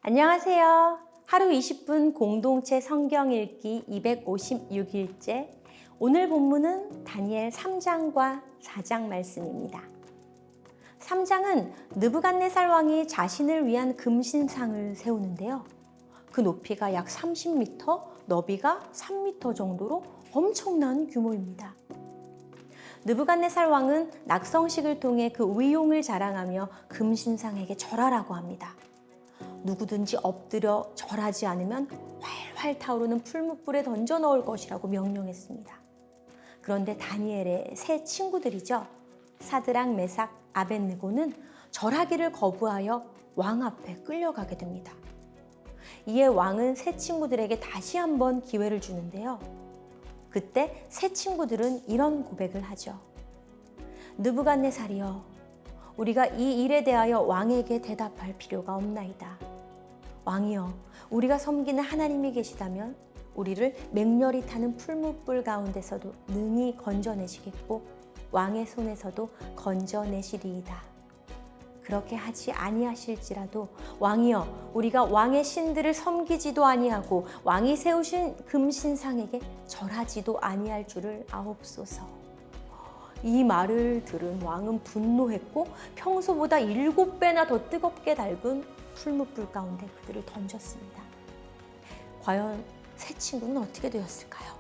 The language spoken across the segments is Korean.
안녕하세요. 하루 20분 공동체 성경 읽기 256일째. 오늘 본문은 다니엘 3장과 4장 말씀입니다. 3장은 느부갓네살 왕이 자신을 위한 금신상을 세우는데요. 그 높이가 약 30m, 너비가 3m 정도로 엄청난 규모입니다. 느부갓네살 왕은 낙성식을 통해 그 위용을 자랑하며 금신상에게 절하라고 합니다. 누구든지 엎드려 절하지 않으면 활활 타오르는 풀무불에 던져 넣을 것이라고 명령했습니다. 그런데 다니엘의 세 친구들이죠. 사드락, 메삭, 아벳느고는 절하기를 거부하여 왕 앞에 끌려가게 됩니다. 이에 왕은 세 친구들에게 다시 한번 기회를 주는데요. 그때 세 친구들은 이런 고백을 하죠. 느부갓네살이여, 우리가 이 일에 대하여 왕에게 대답할 필요가 없나이다. 왕이여, 우리가 섬기는 하나님이 계시다면 우리를 맹렬히 타는 풀무불 가운데서도 능히 건져내시겠고 왕의 손에서도 건져내시리이다. 그렇게 하지 아니하실지라도 왕이여, 우리가 왕의 신들을 섬기지도 아니하고 왕이 세우신 금신상에게 절하지도 아니할 줄을 아옵소서. 이 말을 들은 왕은 분노했고 평소보다 7배나 더 뜨겁게 달군 풀무불 가운데 그들을 던졌습니다. 과연 세 친구는 어떻게 되었을까요?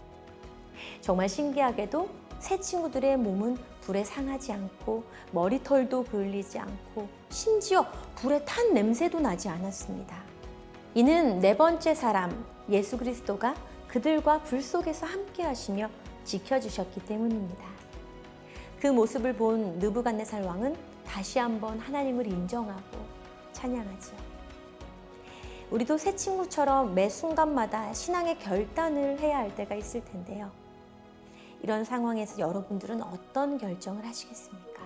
정말 신기하게도 세 친구들의 몸은 불에 상하지 않고 머리털도 그을리지 않고 심지어 불에 탄 냄새도 나지 않았습니다. 이는 네 번째 사람 예수 그리스도가 그들과 불 속에서 함께 하시며 지켜주셨기 때문입니다. 그 모습을 본 느부갓네살 왕은 다시 한번 하나님을 인정하고 찬양하지요. 우리도 새 친구처럼 매 순간마다 신앙의 결단을 해야 할 때가 있을 텐데요. 이런 상황에서 여러분들은 어떤 결정을 하시겠습니까?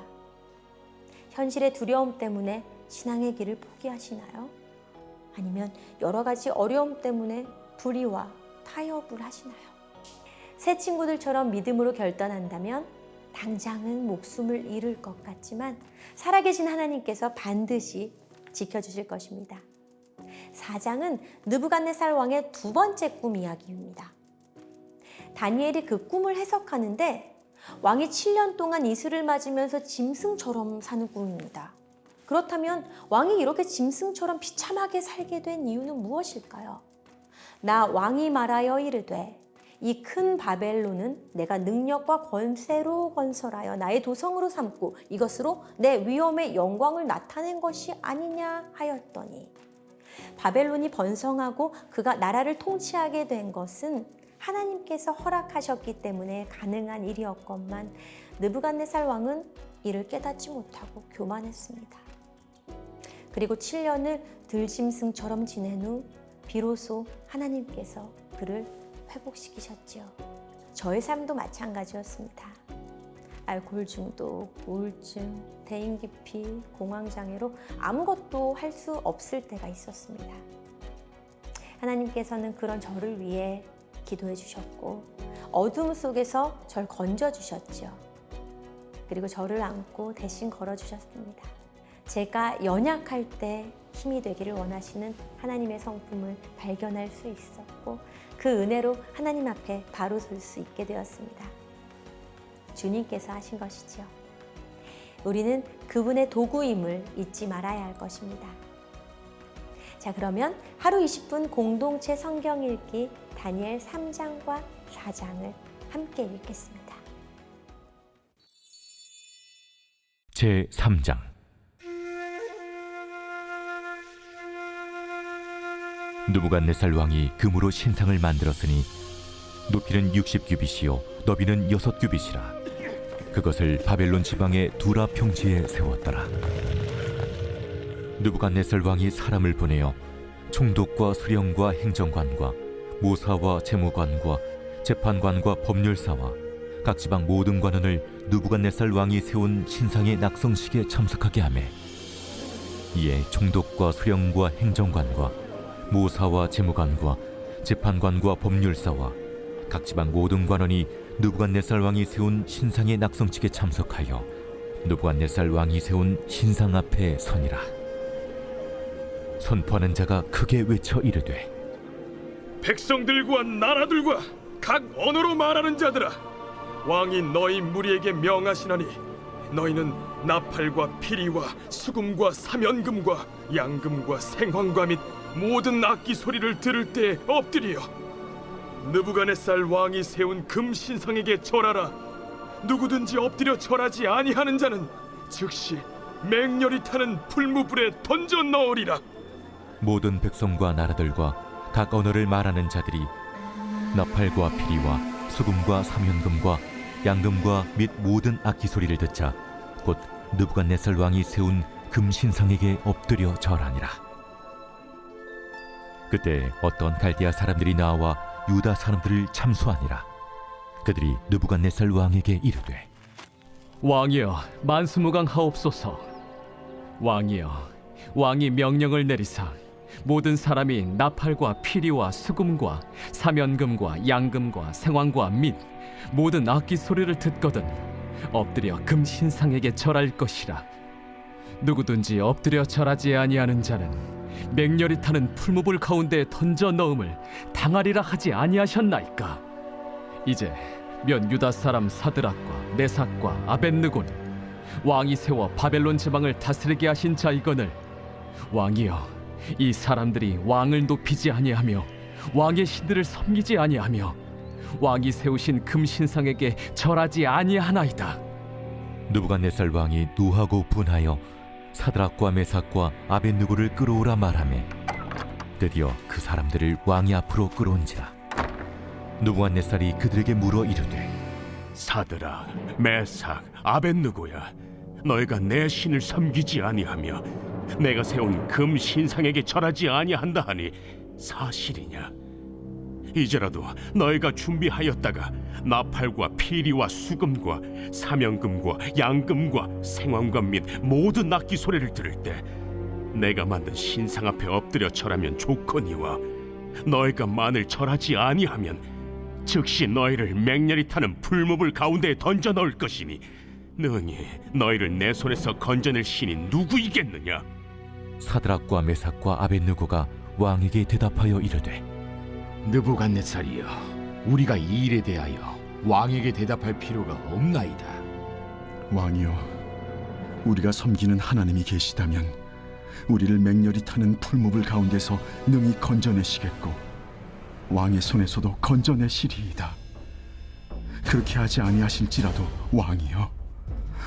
현실의 두려움 때문에 신앙의 길을 포기하시나요? 아니면 여러 가지 어려움 때문에 불의와 타협을 하시나요? 새 친구들처럼 믿음으로 결단한다면 당장은 목숨을 잃을 것 같지만 살아계신 하나님께서 반드시 지켜주실 것입니다. 4장은 느부갓네살 왕의 두 번째 꿈 이야기입니다. 다니엘이 그 꿈을 해석하는데 왕이 7년 동안 이슬을 맞으면서 짐승처럼 사는 꿈입니다. 그렇다면 왕이 이렇게 짐승처럼 비참하게 살게 된 이유는 무엇일까요? 나 왕이 말하여 이르되 이 큰 바벨론은 내가 능력과 권세로 건설하여 나의 도성으로 삼고 이것으로 내 위엄의 영광을 나타낸 것이 아니냐 하였더니, 바벨론이 번성하고 그가 나라를 통치하게 된 것은 하나님께서 허락하셨기 때문에 가능한 일이었건만 느부갓네살 왕은 이를 깨닫지 못하고 교만했습니다. 그리고 7년을 들짐승처럼 지낸 후 비로소 하나님께서 그를 회복시키셨지요. 저의 삶도 마찬가지였습니다. 알코올 중독, 우울증, 대인기피, 공황장애로 아무것도 할 수 없을 때가 있었습니다. 하나님께서는 그런 저를 위해 기도해 주셨고 어둠 속에서 절 건져 주셨죠. 그리고 저를 안고 대신 걸어 주셨습니다. 제가 연약할 때 힘이 되기를 원하시는 하나님의 성품을 발견할 수 있었고 그 은혜로 하나님 앞에 바로 설 수 있게 되었습니다. 주님께서 하신 것이죠. 우리는 그분의 도구임을 잊지 말아야 할 것입니다. 자, 그러면 하루 20분 공동체 성경 읽기 다니엘 3장과 4장을 함께 읽겠습니다. 제3장. 느부갓네살 왕이 금으로 신상을 만들었으니 높이는 60규빗이요 너비는 6규빗이라. 그것을 바벨론 지방의 두라 평지에 세웠더라. 느부갓네살 왕이 사람을 보내어 총독과 수령과 행정관과 모사와 재무관과 재판관과 법률사와 각 지방 모든 관원을 느부갓네살 왕이 세운 신상의 낙성식에 참석하게 하매, 이에 총독과 수령과 행정관과 모사와 재무관과 재판관과 법률사와 각 지방 모든 관원이 느부갓네살 왕이 세운 신상의 낙성식에 참석하여 느부갓네살 왕이 세운 신상 앞에 서니라. 선포하는 자가 크게 외쳐 이르되 백성들과 나라들과 각 언어로 말하는 자들아, 왕이 너희 무리에게 명하시나니 너희는 나팔과 피리와 수금과 사면금과 양금과 생황과 및 모든 악기 소리를 들을 때 엎드려 느부갓네살 왕이 세운 금 신상에게 절하라. 누구든지 엎드려 절하지 아니하는 자는 즉시 맹렬히 타는 풀무불에 던져 넣으리라. 모든 백성과 나라들과 각 언어를 말하는 자들이 나팔과 피리와 수금과 사면금과 양금과 및 모든 악기 소리를 듣자 곧 느부갓네살 왕이 세운 금 신상에게 엎드려 절하니라. 그때 어떤 갈대아 사람들이 나와 유다 사람들을 참수하니라. 그들이 느부갓네살 왕에게 이르되 왕이여, 만수무강하옵소서. 왕이여, 왕이 명령을 내리사 모든 사람이 나팔과 피리와 수금과 사면금과 양금과 생황과 및 모든 악기 소리를 듣거든 엎드려 금 신상에게 절할 것이라. 누구든지 엎드려 절하지 아니하는 자는 맹렬히 타는 풀무불 가운데 던져 넣음을 당하리라 하지 아니하셨나이까. 이제 면 유다 사람 사드락과 메삭과 아벳느고는 왕이 세워 바벨론 지방을 다스리게 하신 자이거늘 왕이여, 이 사람들이 왕을 높이지 아니하며 왕의 신들을 섬기지 아니하며 왕이 세우신 금 신상에게 절하지 아니하나이다. 느부갓네살 왕이 노하고 분하여 사드락과 메삭과 아벳느고를 끌어오라 말하매 드디어 그 사람들을 왕이 앞으로 끌어온지라. 느부갓네살이 그들에게 물어 이르되 사드락, 메삭, 아벳느고야, 너희가 내 신을 섬기지 아니하며 내가 세운 금 신상에게 절하지 아니한다 하니 사실이냐? 이제라도 너희가 준비하였다가 나팔과 피리와 수금과 사면금과 양금과 생황금 및 모든 악기 소리를 들을 때 내가 만든 신상 앞에 엎드려 절하면 좋거니와 너희가 만일 절하지 아니하면 즉시 너희를 맹렬히 타는 풀무불 가운데에 던져 넣을 것이니 능히 너희를 내 손에서 건져낼 신이 누구이겠느냐? 사드락과 메삭과 아벳느고가 왕에게 대답하여 이르되 느부갓네살이여, 우리가 이 일에 대하여 왕에게 대답할 필요가 없나이다. 왕이여, 우리가 섬기는 하나님이 계시다면 우리를 맹렬히 타는 풀무불 가운데서 능히 건져내시겠고 왕의 손에서도 건져내시리이다. 그렇게 하지 아니하실지라도 왕이여,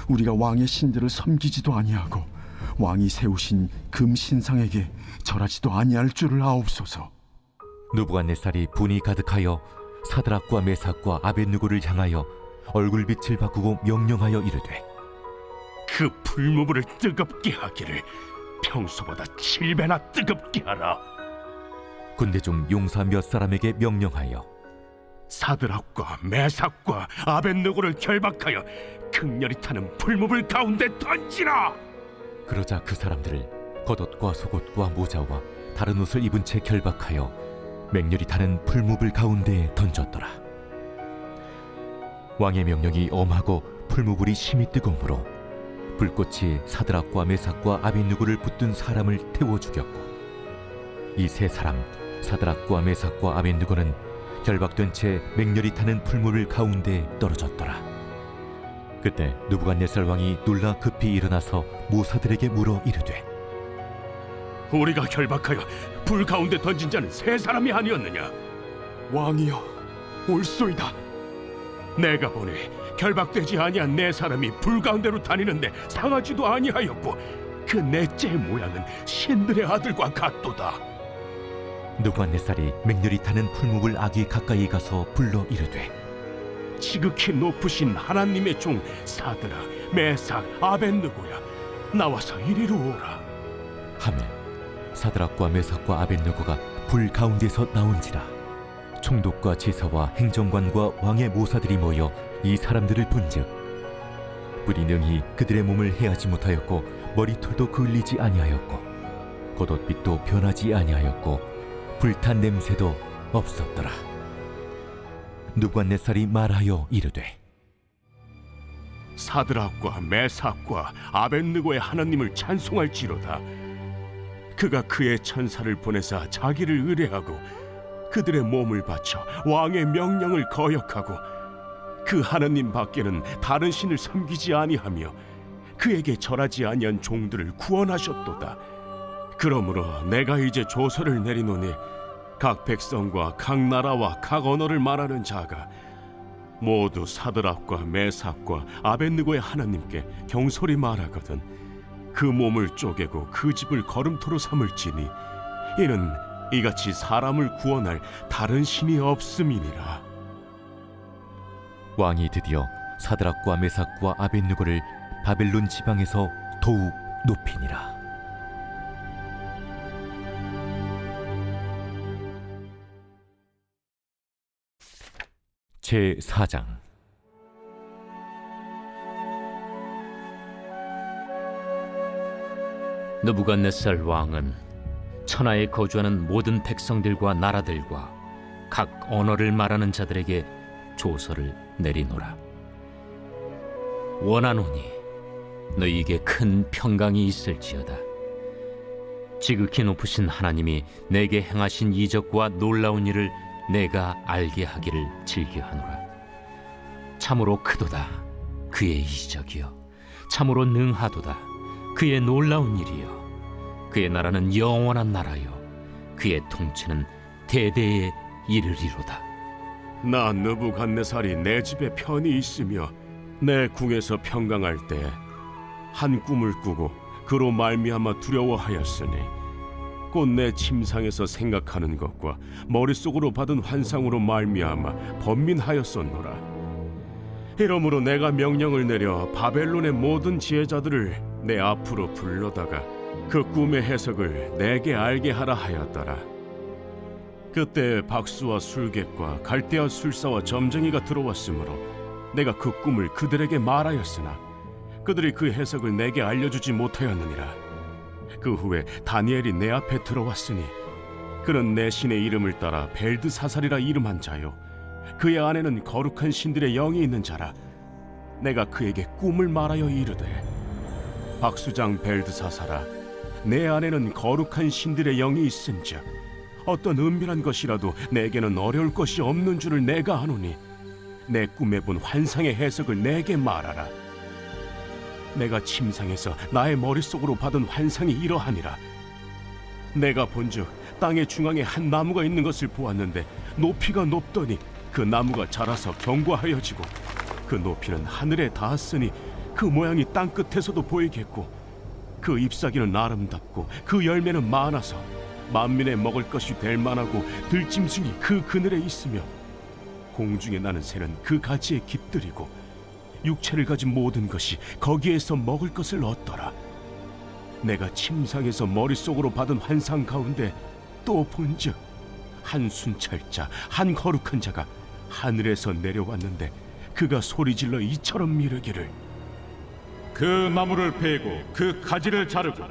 우리가 왕의 신들을 섬기지도 아니하고 왕이 세우신 금 신상에게 절하지도 아니할 줄을 아옵소서. 느부갓네살이 분이 가득하여 사드락과 메삭과 아벳느고를 향하여 얼굴빛을 바꾸고 명령하여 이르되 그 풀무불을 뜨겁게 하기를 평소보다 7배나 뜨겁게 하라. 군대 중 용사 몇 사람에게 명령하여 사드락과 메삭과 아벳느고를 결박하여 극렬히 타는 풀무불 가운데 던지라. 그러자 그 사람들을 겉옷과 속옷과 모자와 다른 옷을 입은 채 결박하여 맹렬히 타는 풀무불 가운데에 던졌더라. 왕의 명령이 엄하고 풀무불이 심히 뜨거우므로 불꽃이 사드락과 메삭과 아벳느고를 붙든 사람을 태워 죽였고 이 세 사람 사드락과 메삭과 아벳느고는 결박된 채 맹렬히 타는 풀무불 가운데에 떨어졌더라. 그때 느부갓네살 왕이 놀라 급히 일어나서 모사들에게 물어 이르되 우리가 결박하여 불 가운데 던진 자는 세 사람이 아니었느냐? 왕이여, 옳소이다. 내가 보니 결박되지 아니한 네 사람이 불 가운데로 다니는데 상하지도 아니하였고 그 넷째의 모양은 신들의 아들과 같도다. 느부갓네살이 맹렬히 타는 풀무불 악이 가까이 가서 불러 이르되 지극히 높으신 하나님의 종 사드락, 메삭, 아벳느고야, 나와서 이리로 오라. 하매 사드락과 메삭과 아벳느고가 불 가운데서 나온지라. 총독과 제사와 행정관과 왕의 모사들이 모여 이 사람들을 본즉 불이 능히 그들의 몸을 해하지 못하였고 머리털도 그을리지 아니하였고 겉옷빛도 변하지 아니하였고 불탄 냄새도 없었더라. 느부갓네살이 말하여 이르되 사드락과 메삭과 아벳느고의 하나님을 찬송할지로다. 그가 그의 천사를 보내사 자기를 의뢰하고 그들의 몸을 바쳐 왕의 명령을 거역하고 그 하느님 밖에는 다른 신을 섬기지 아니하며 그에게 절하지 아니한 종들을 구원하셨도다. 그러므로 내가 이제 조서를 내리노니 각 백성과 각 나라와 각 언어를 말하는 자가 모두 사드락과 메삭과 아벳느고의 하나님께 경솔히 말하거든 그 몸을 쪼개고 그 집을 거름토로 삼을지니 이는 이같이 사람을 구원할 다른 신이 없음이니라. 왕이 드디어 사드락과 메삭과 아벳느고를 바벨론 지방에서 더욱 높이니라. 제 4장. 느부갓네살 왕은 천하에 거주하는 모든 백성들과 나라들과 각 언어를 말하는 자들에게 조서를 내리노라. 원하노니 너희에게 큰 평강이 있을지어다. 지극히 높으신 하나님이 내게 행하신 이적과 놀라운 일을 내가 알게 하기를 즐겨하노라. 참으로 크도다 그의 이적이여, 참으로 능하도다 그의 놀라운 일이여. 그의 나라는 영원한 나라여, 그의 통치는 대대에 이르리로다. 나 느부갓네살이 내 집에 편히 있으며 내 궁에서 평강할 때 한 꿈을 꾸고 그로 말미암아 두려워하였으니 곧 내 침상에서 생각하는 것과 머릿속으로 받은 환상으로 말미암아 번민하였었노라. 이러므로 내가 명령을 내려 바벨론의 모든 지혜자들을 내 앞으로 불러다가 그 꿈의 해석을 내게 알게 하라 하였더라. 그때 박수와 술객과 갈대아 술사와 점쟁이가 들어왔으므로 내가 그 꿈을 그들에게 말하였으나 그들이 그 해석을 내게 알려주지 못하였느니라. 그 후에 다니엘이 내 앞에 들어왔으니 그는 내 신의 이름을 따라 벨드사살이라 이름한 자요, 그의 안에는 거룩한 신들의 영이 있는 자라. 내가 그에게 꿈을 말하여 이르되, 박수장 벨드사살아, 내 안에는 거룩한 신들의 영이 있은즉 어떤 은밀한 것이라도 내게는 어려울 것이 없는 줄을 내가 아노니 내 꿈에 본 환상의 해석을 내게 말하라. 내가 침상에서 나의 머릿속으로 받은 환상이 이러하니라. 내가 본즉 땅의 중앙에 한 나무가 있는 것을 보았는데 높이가 높더니 그 나무가 자라서 견고하여지고 그 높이는 하늘에 닿았으니 그 모양이 땅 끝에서도 보이겠고 그 잎사귀는 아름답고 그 열매는 많아서 만민의 먹을 것이 될 만하고 들짐승이 그 그늘에 있으며 공중에 나는 새는 그 가지에 깃들이고 육체를 가진 모든 것이 거기에서 먹을 것을 얻더라. 내가 침상에서 머릿속으로 받은 환상 가운데 또 본즉 한 순찰자, 한 거룩한 자가 하늘에서 내려왔는데 그가 소리질러 이처럼 이르기를, 그 나무를 베고 그 가지를 자르고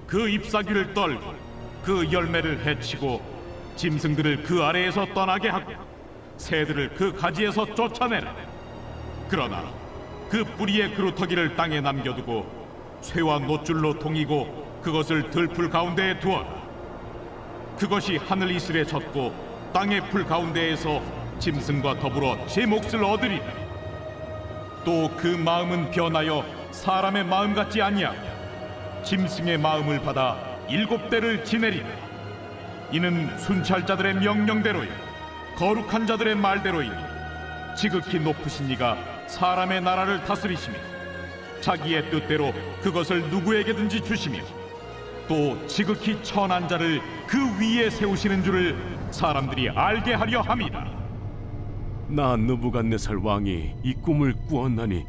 그 잎사귀를 떨고 그 열매를 해치고 짐승들을 그 아래에서 떠나게 하고 새들을 그 가지에서 쫓아내라. 그러나 그 뿌리의 그루터기를 땅에 남겨두고 쇠와 노줄로 동이고 그것을 들풀 가운데에 두어라. 그것이 하늘 이슬에 젖고 땅의 풀 가운데에서 짐승과 더불어 제 몫을 얻으리라. 또 그 마음은 변하여 사람의 마음 같지 아니하고 짐승의 마음을 받아 7대를 지내리라. 이는 순찰자들의 명령대로요 거룩한 자들의 말대로이니 지극히 높으신 이가 사람의 나라를 다스리시며 자기의 뜻대로 그것을 누구에게든지 주시며 또 지극히 천한 자를 그 위에 세우시는 줄을 사람들이 알게 하려 함이다. 나 느부갓네살 왕이 이 꿈을 꾸었나니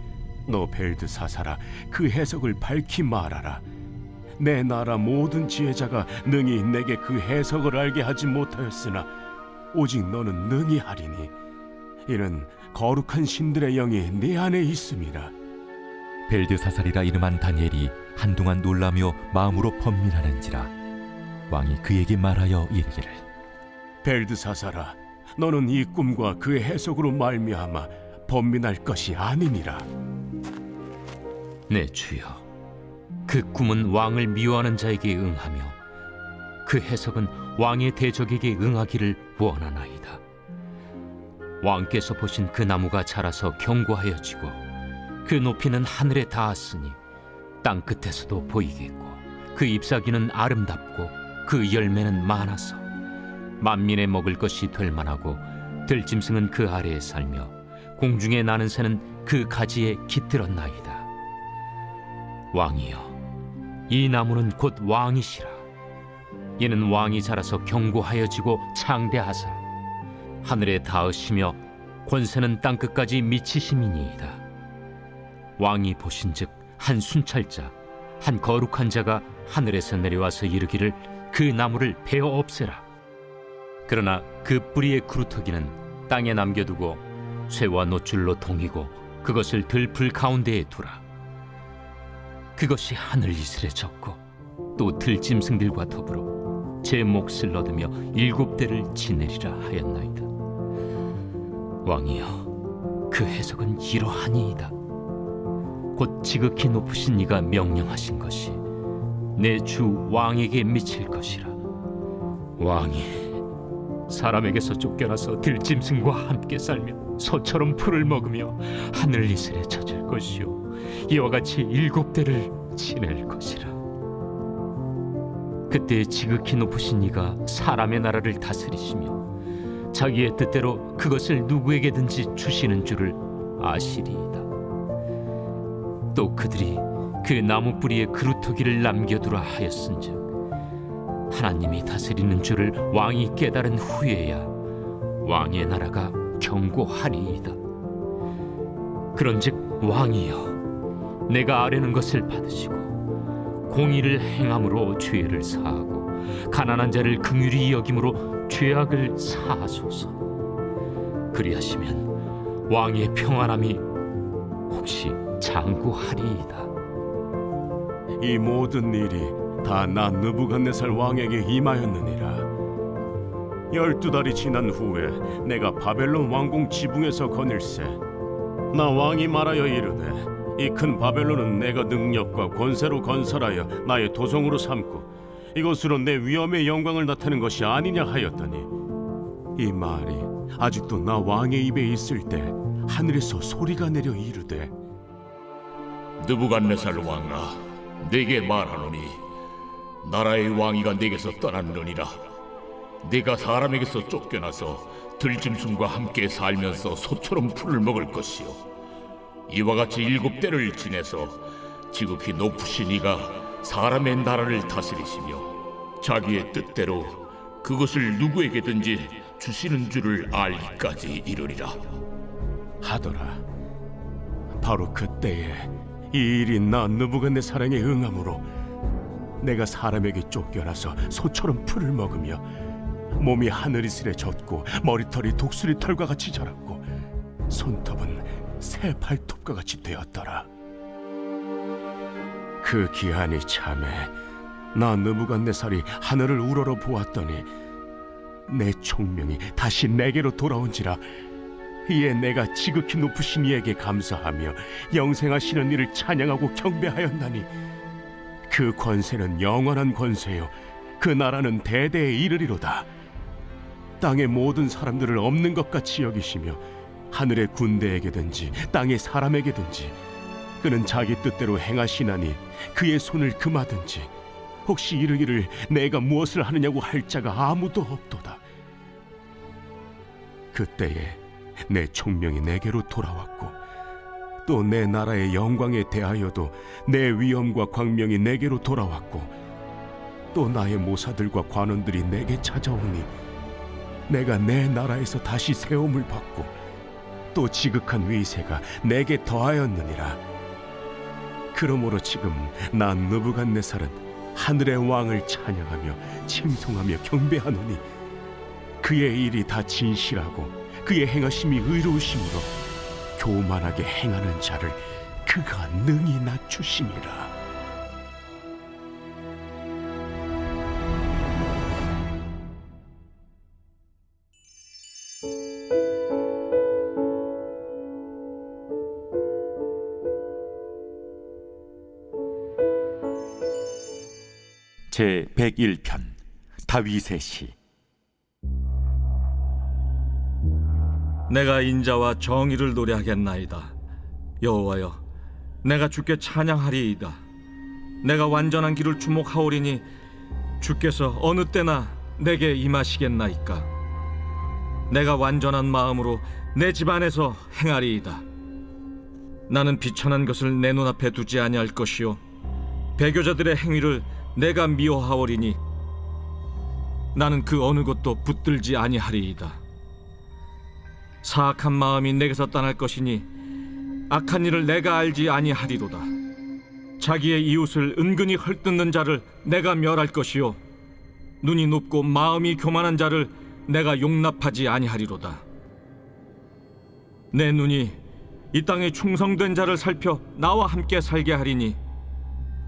너 벨드사살아, 그 해석을 밝히 말하라. 내 나라 모든 지혜자가 능히 내게 그 해석을 알게 하지 못하였으나 오직 너는 능히 하리니 이는 거룩한 신들의 영이 네 안에 있음이라. 벨드사살이라 이름한 다니엘이 한동안 놀라며 마음으로 번민하는지라. 왕이 그에게 말하여 이르기를, 벨드사살아, 너는 이 꿈과 그 해석으로 말미암아 번민할 것이 아니니라. 내 주여, 그 꿈은 왕을 미워하는 자에게 응하며 그 해석은 왕의 대적에게 응하기를 원하나이다. 왕께서 보신 그 나무가 자라서 견고하여지고 그 높이는 하늘에 닿았으니 땅 끝에서도 보이겠고 그 잎사귀는 아름답고 그 열매는 많아서 만민의 먹을 것이 될 만하고 들짐승은 그 아래에 살며 공중에 나는 새는 그 가지에 깃들었나이다. 왕이여, 이 나무는 곧 왕이시라. 이는 왕이 자라서 견고하여지고 창대하사 하늘에 닿으시며 권세는 땅끝까지 미치심이니이다. 왕이 보신즉 한 순찰자, 한 거룩한 자가 하늘에서 내려와서 이르기를 그 나무를 베어 없애라. 그러나 그 뿌리의 그루터기는 땅에 남겨두고 쇠와 노줄로 동이고 그것을 들풀 가운데에 두라. 그것이 하늘 이슬에 젖고 또 들짐승들과 더불어 제 몫을 얻으며 7대를 지내리라 하였나이다. 왕이여, 그 해석은 이러하니이다. 곧 지극히 높으신 이가 명령하신 것이 내 주 왕에게 미칠 것이라. 왕이 사람에게서 쫓겨나서 들짐승과 함께 살며 소처럼 풀을 먹으며 하늘 이슬에 젖을 것이요 이와 같이 7대를 지낼 것이라. 그때 지극히 높으신 이가 사람의 나라를 다스리시며 자기의 뜻대로 그것을 누구에게든지 주시는 줄을 아시리이다. 또 그들이 그 나무 뿌리에 그루터기를 남겨두라 하였은즉 하나님이 다스리는 줄을 왕이 깨달은 후에야 왕의 나라가 견고하리이다. 그런즉 왕이여, 내가 아뢰는 것을 받으시고 공의를 행함으로 죄를 사하고 가난한 자를 긍휼히 여김으로 죄악을 사하소서. 그리하시면 왕의 평안함이 혹시 장구하리이다. 이 모든 일이 다 나 느부갓네살 왕에게 임하였느니라. 12달이 지난 후에 내가 바벨론 왕궁 지붕에서 거닐세 나 왕이 말하여 이르되 이 큰 바벨론은 내가 능력과 권세로 건설하여 나의 도성으로 삼고 이것으로 내 위엄의 영광을 나타낸 것이 아니냐 하였더니 이 말이 아직도 나 왕의 입에 있을 때 하늘에서 소리가 내려 이르되 느부갓네살 왕아, 네게 말하노니 나라의 왕위가 네게서 떠났느니라. 네가 사람에게서 쫓겨나서 들짐승과 함께 살면서 소처럼 풀을 먹을 것이요 이와 같이 7대를 지내서 지극히 높으신 이가 사람의 나라를 다스리시며 자기의 뜻대로 그것을 누구에게든지 주시는 줄을 알기까지 이르리라 하더라. 바로 그때에 이 일이 나 느부갓네살에게 응함으로 내가 사람에게 쫓겨나서 소처럼 풀을 먹으며 몸이 하늘이슬에 젖고 머리털이 독수리 털과 같이 자랐고 손톱은 새 발톱과 같이 되었더라. 그 기한이 참에 나 느부갓네살이 하늘을 우러러 보았더니 내 총명이 다시 내게로 돌아온지라. 이에 내가 지극히 높으신 이에게 감사하며 영생하시는 이를 찬양하고 경배하였나니 그 권세는 영원한 권세요 그 나라는 대대에 이르리로다. 땅의 모든 사람들을 없는 것 같이 여기시며 하늘의 군대에게든지 땅의 사람에게든지 그는 자기 뜻대로 행하시나니 그의 손을 금하든지 혹시 이르기를 내가 무엇을 하느냐고 할 자가 아무도 없도다. 그때에 내 총명이 내게로 돌아왔고 또 내 나라의 영광에 대하여도 내 위엄과 광명이 내게로 돌아왔고 또 나의 모사들과 관원들이 내게 찾아오니 내가 내 나라에서 다시 세움을 받고 또 지극한 위세가 내게 더하였느니라. 그러므로 지금 나 느부갓네살은 하늘의 왕을 찬양하며 칭송하며 경배하노니 그의 일이 다 진실하고 그의 행하심이 의로우심으로 교만하게 행하는 자를 그가 능히 낮추심이라. 제 101편 다윗의 시. 내가 인자와 정의를 노래하겠나이다. 여호와여, 내가 주께 찬양하리이다. 내가 완전한 길을 주목하오리니 주께서 어느 때나 내게 임하시겠나이까. 내가 완전한 마음으로 내 집 안에서 행하리이다. 나는 비천한 것을 내 눈앞에 두지 아니할 것이요 배교자들의 행위를 내가 미워하오리니 나는 그 어느 것도 붙들지 아니하리이다. 사악한 마음이 내게서 떠날 것이니 악한 일을 내가 알지 아니하리로다. 자기의 이웃을 은근히 헐뜯는 자를 내가 멸할 것이요 눈이 높고 마음이 교만한 자를 내가 용납하지 아니하리로다. 내 눈이 이 땅에 충성된 자를 살펴 나와 함께 살게 하리니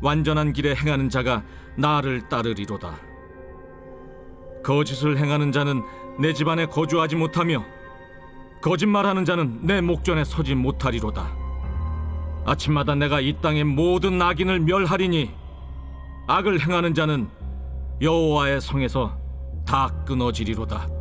완전한 길에 행하는 자가 나를 따르리로다. 거짓을 행하는 자는 내 집안에 거주하지 못하며 거짓말하는 자는 내 목전에 서지 못하리로다. 아침마다 내가 이 땅의 모든 악인을 멸하리니 악을 행하는 자는 여호와의 성에서 다 끊어지리로다.